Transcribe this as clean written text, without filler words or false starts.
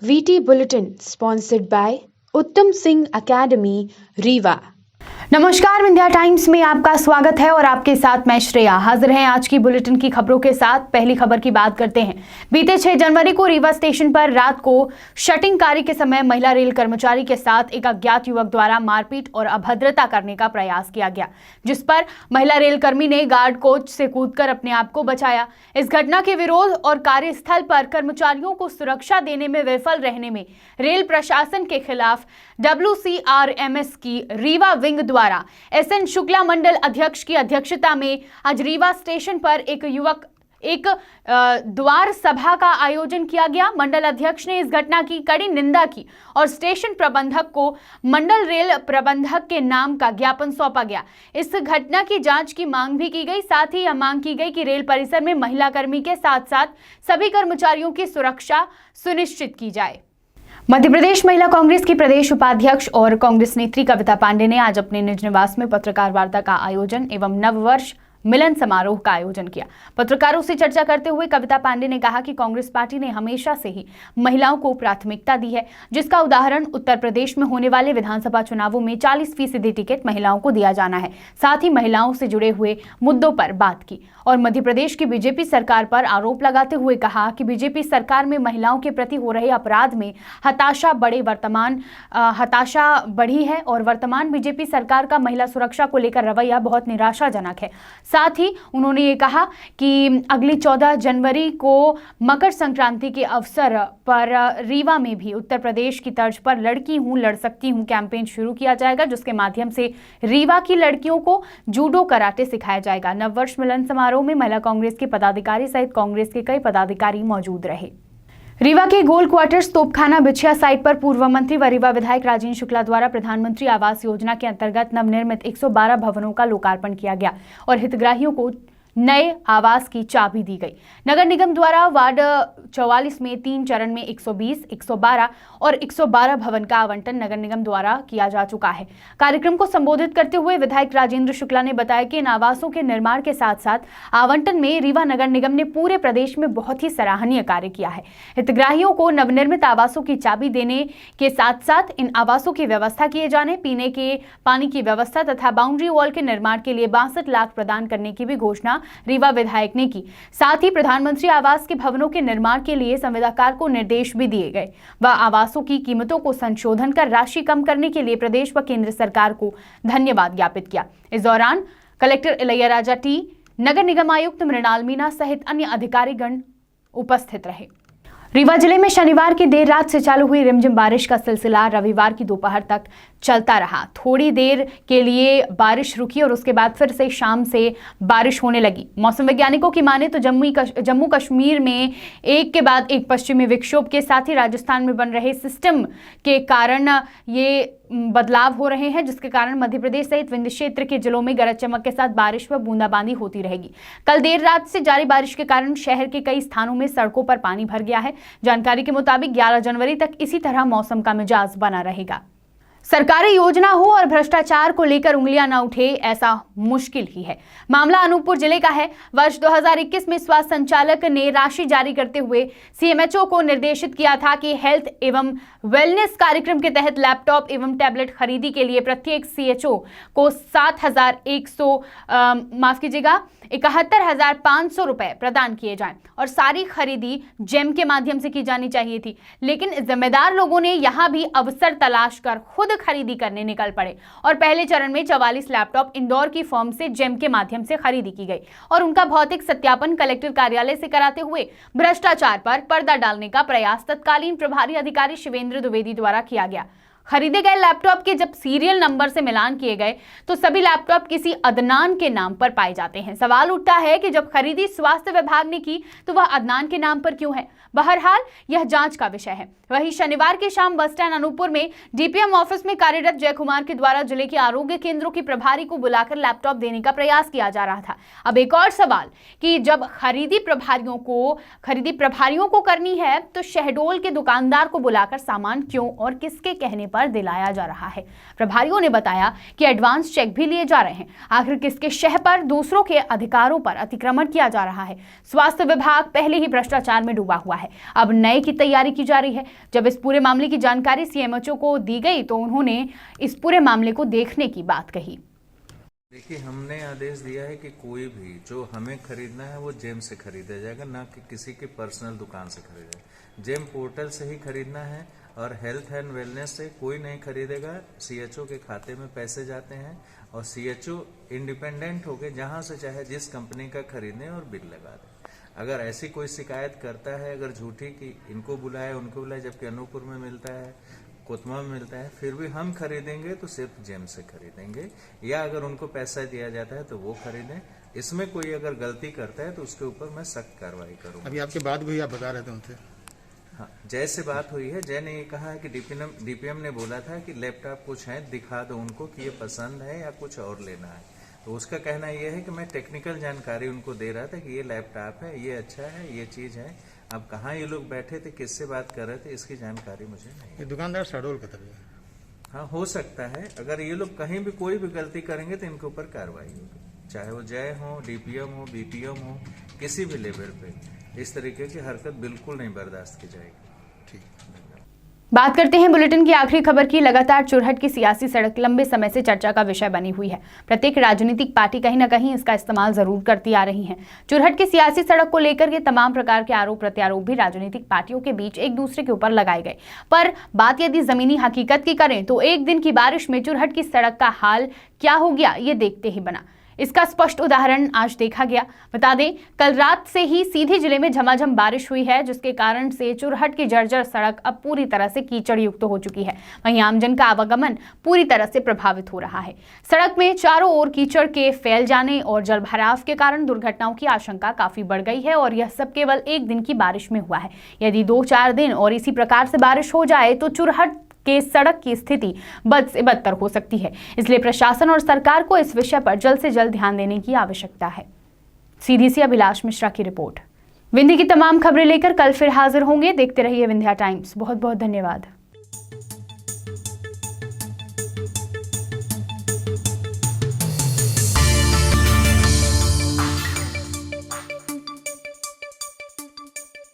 VT Bulletin sponsored by Uttam Singh Academy, Rewa. नमस्कार, Vindhya times में आपका स्वागत है और आपके साथ मैं श्रेया हाजिर हैं आज की बुलेटिन की खबरों के साथ। पहली खबर की बात करते हैं। बीते 6 जनवरी को रीवा स्टेशन पर रात को शटिंग कार्य के समय महिला रेल कर्मचारी के साथ एक अज्ञात युवक द्वारा मारपीट और अभद्रता करने का प्रयास किया गया, जिस पर महिला रेल कर्मी ने गार्ड कोच से कूदकर अपने आप को बचाया। इस घटना के विरोध और कार्यस्थल पर कर्मचारियों को सुरक्षा देने में विफल रहने में रेल प्रशासन के खिलाफ WCRMS की रीवा विंग द्वारा SN शुक्ला मंडल अध्यक्ष की अध्यक्षता में आज रीवा स्टेशन पर एक द्वार सभा का आयोजन किया गया। मंडल अध्यक्ष ने इस घटना की कड़ी निंदा की और स्टेशन प्रबंधक को मंडल रेल प्रबंधक के नाम का ज्ञापन सौंपा गया। इस घटना की जांच की मांग भी की गई। साथ ही यह मांग की गई कि रेल परिसर में महिला कर्मी के साथ साथ सभी कर्मचारियों की सुरक्षा सुनिश्चित की जाए। मध्य प्रदेश महिला कांग्रेस की प्रदेश उपाध्यक्ष और कांग्रेस नेत्री कविता पांडे ने आज अपने निज निवास में पत्रकार वार्ता का आयोजन एवं नववर्ष मिलन समारोह का आयोजन किया। पत्रकारों से चर्चा करते हुए कविता पांडे ने कहा कि कांग्रेस पार्टी ने हमेशा से ही महिलाओं को प्राथमिकता दी है, जिसका उदाहरण उत्तर प्रदेश में होने वाले विधानसभा चुनावों में 40% टिकट महिलाओं को दिया जाना है। साथ ही महिलाओं से जुड़े हुए मुद्दों पर बात की और मध्य प्रदेश की बीजेपी सरकार पर आरोप लगाते हुए कहा कि बीजेपी सरकार में महिलाओं के प्रति हो रहे अपराध में हताशा बढ़ी है और वर्तमान बीजेपी सरकार का महिला सुरक्षा को लेकर रवैया बहुत निराशाजनक है। साथ ही उन्होंने ये कहा कि अगली 14 जनवरी को मकर संक्रांति के अवसर पर रीवा में भी उत्तर प्रदेश की तर्ज पर लड़की हूं लड़ सकती हूं कैंपेन शुरू किया जाएगा, जिसके माध्यम से रीवा की लड़कियों को जूडो कराटे सिखाया जाएगा। नववर्ष मिलन समारोह में महिला कांग्रेस के पदाधिकारी सहित कांग्रेस के कई पदाधिकारी मौजूद रहे। रीवा के गोल क्वार्टर्स तोपखाना बिछिया साइट पर पूर्व मंत्री व रीवा विधायक राजेंद्र शुक्ला द्वारा प्रधानमंत्री आवास योजना के अंतर्गत नवनिर्मित 112 भवनों का लोकार्पण किया गया और हितग्राहियों को नए आवास की चाबी दी गई। नगर निगम द्वारा वार्ड 44 में 3 चरण में 120, 112 और 112 भवन का आवंटन नगर निगम द्वारा किया जा चुका है। कार्यक्रम को संबोधित करते हुए विधायक राजेंद्र शुक्ला ने बताया कि इन आवासों के निर्माण के साथ साथ आवंटन में रीवा नगर निगम ने पूरे प्रदेश में बहुत ही सराहनीय कार्य किया है। हितग्राहियों को नवनिर्मित आवासों की चाबी देने के साथ साथ इन आवासों की व्यवस्था किए जाने, पीने के पानी की व्यवस्था तथा बाउंड्री वॉल के निर्माण के लिए 62 लाख प्रदान करने की भी घोषणा रीवा विधायक ने की। साथ ही प्रधानमंत्री आवास के भवनों के निर्माण के लिए संविदाकार को निर्देश भी दिए गए व आवासों की कीमतों को संशोधन कर राशि कम करने के लिए प्रदेश व केंद्र सरकार को धन्यवाद ज्ञापित किया। इस दौरान कलेक्टर इलैयाराजा टी, नगर निगम आयुक्त मृणाल मीना सहित अन्य अधिकारीगण उपस्थित रहे। रीवा जिले में शनिवार की देर रात से चालू हुई रिमझिम बारिश का सिलसिला रविवार की दोपहर तक चलता रहा। थोड़ी देर के लिए बारिश रुकी और उसके बाद फिर से शाम से बारिश होने लगी। मौसम वैज्ञानिकों की माने तो जम्मू कश्मीर में एक के बाद एक पश्चिमी विक्षोभ के साथ ही राजस्थान में बन रहे सिस्टम के कारण ये बदलाव हो रहे हैं, जिसके कारण मध्य प्रदेश सहित विंध्य क्षेत्र के जिलों में गरज चमक के साथ बारिश व बूंदाबांदी होती रहेगी। कल देर रात से जारी बारिश के कारण शहर के कई स्थानों में सड़कों पर पानी भर गया है। जानकारी के मुताबिक 11 जनवरी तक इसी तरह मौसम का मिजाज बना रहेगा। सरकारी योजना हो और भ्रष्टाचार को लेकर उंगलियां न उठे, ऐसा मुश्किल ही है। मामला अनूपपुर जिले का है। वर्ष 2021 में स्वास्थ्य संचालक ने राशि जारी करते हुए CMHO को निर्देशित किया था कि हेल्थ एवं वेलनेस कार्यक्रम के तहत लैपटॉप एवं टैबलेट खरीदी के लिए प्रत्येक CHO को 71,500 रुपए प्रदान किए जाएं और सारी खरीदी जेम के माध्यम से की जानी चाहिए थी। लेकिन जिम्मेदार लोगों ने यहां भी अवसर तलाश कर खुद खरीदी करने निकल पड़े और पहले चरण में 44 लैपटॉप इंदौर की फर्म से जेम के माध्यम से खरीदी की गई और उनका भौतिक सत्यापन कलेक्टर कार्यालय से कराते हुए भ्रष्टाचार पर पर्दा डालने का प्रयास तत्कालीन प्रभारी अधिकारी शिवेंद्र द्विवेदी द्वारा किया गया। खरीदे गए लैपटॉप के जब सीरियल नंबर से मिलान किए गए तो सभी लैपटॉप किसी अदनान के नाम पर पाए जाते हैं। सवाल उठता है कि जब खरीदी स्वास्थ्य विभाग ने की तो वह अदनान के नाम पर क्यों है? बहरहाल यह जांच का विषय है। वहीं शनिवार की शाम बस स्टैंड अनूपपुर में DPM ऑफिस में कार्यरत जय कुमार के द्वारा जिले के आरोग्य केंद्रों की प्रभारी को बुलाकर लैपटॉप देने का प्रयास किया जा रहा था। अब एक और सवाल कि जब खरीदी प्रभारियों को करनी है तो शहडोल के दुकानदार को बुलाकर सामान क्यों और किसके कहने पर दिलाया जा रहा है। प्रभारियों ने बताया कि एडवांस चेक भी लिए जा रहे हैं। आखिर किसके शह पर दूसरों के अधिकारों पर अतिक्रमण किया जा रहा है? स्वास्थ्य विभाग पहले ही भ्रष्टाचार में डूबा हुआ है, अब नए की तैयारी की जा रही है। जब इस पूरे मामले की जानकारी सीएमएचओ को दी गई तो उन्होंने इस पूरे मामले को देखने की बात कही। देखिए, हमने आदेश दिया है कि कोई भी जो हमें खरीदना है वो जेम से खरीदा जाएगा, ना कि किसी की पर्सनल दुकान से खरीदेगा। जेम पोर्टल से ही खरीदना है और हेल्थ एंड वेलनेस से कोई नहीं खरीदेगा। सीएचओ के खाते में पैसे जाते हैं और सीएचओ इंडिपेंडेंट होके जहां से चाहे जिस कंपनी का खरीदें और बिल लगा दें। अगर ऐसी कोई शिकायत करता है, अगर झूठी कि इनको बुलाए उनको बुलाए, जबकि अनूपपुर में मिलता है, कोतमा में मिलता है, फिर भी हम खरीदेंगे तो सिर्फ जेम से खरीदेंगे, या अगर उनको पैसा दिया जाता है तो वो खरीदें। इसमें कोई अगर गलती करता है तो उसके ऊपर मैं सख्त कार्रवाई करूंगा। अभी आपके बात भी आप बता रहे थे उनसे। हाँ, जय से बात हुई है। जय ने ये कहा है कि डीपीएम ने बोला था कि लैपटॉप कुछ है दिखा दो उनको कि ये पसंद है या कुछ और लेना है। तो उसका कहना यह है कि मैं टेक्निकल जानकारी उनको दे रहा था कि ये लैपटॉप है, ये अच्छा है, ये चीज है। अब कहाँ ये लोग बैठे थे, किससे बात कर रहे थे, इसकी जानकारी मुझे नहीं। ये दुकानदार शहडोल का था। हाँ, हो सकता है। अगर ये लोग कहीं भी कोई भी गलती करेंगे तो इनके ऊपर कार्रवाई होगी, चाहे वो जय हो, डीपीएम हो, बीपीएम हो, किसी भी लेवल पे इस तरीके की हरकत बिल्कुल नहीं बर्दाश्त की जाएगी। ठीक। बात करते हैं बुलेटिन की आखिरी खबर की। लगातार चुरहट की सियासी सड़क लंबे समय से चर्चा का विषय बनी हुई है। प्रत्येक राजनीतिक पार्टी कहीं न कहीं इसका इस्तेमाल जरूर करती आ रही है। चुरहट की सियासी सड़क को लेकर के तमाम प्रकार के आरोप प्रत्यारोप भी राजनीतिक पार्टियों के बीच एक दूसरे के ऊपर लगाए गए। पर बात यदि जमीनी हकीकत की करें तो एक दिन की बारिश में चुरहट की सड़क का हाल क्या हो गया, ये देखते ही बना। इसका स्पष्ट उदाहरण आज देखा गया। बता दें, कल रात से ही सीधी जिले में झमाझम बारिश हुई है, जिसके कारण से चुरहट की जर्जर सड़क अब पूरी तरह से कीचड़ युक्त हो चुकी है। वहीं आमजन का आवागमन पूरी तरह से प्रभावित हो रहा है। सड़क में चारों ओर कीचड़ के फैल जाने और जलभराव के कारण दुर्घटनाओं की आशंका काफी बढ़ गई है और यह सब केवल एक दिन की बारिश में हुआ है। यदि 2-4 दिन और इसी प्रकार से बारिश हो जाए तो चुरहट के सड़क की स्थिति बद से बदतर हो सकती है। इसलिए प्रशासन और सरकार को इस विषय पर जल्द से जल्द ध्यान देने की आवश्यकता है। सीधी से अभिलाष मिश्रा की रिपोर्ट। विंध्य की तमाम खबरें लेकर कल फिर हाजिर होंगे। देखते रहिए विंध्या टाइम्स। बहुत बहुत धन्यवाद।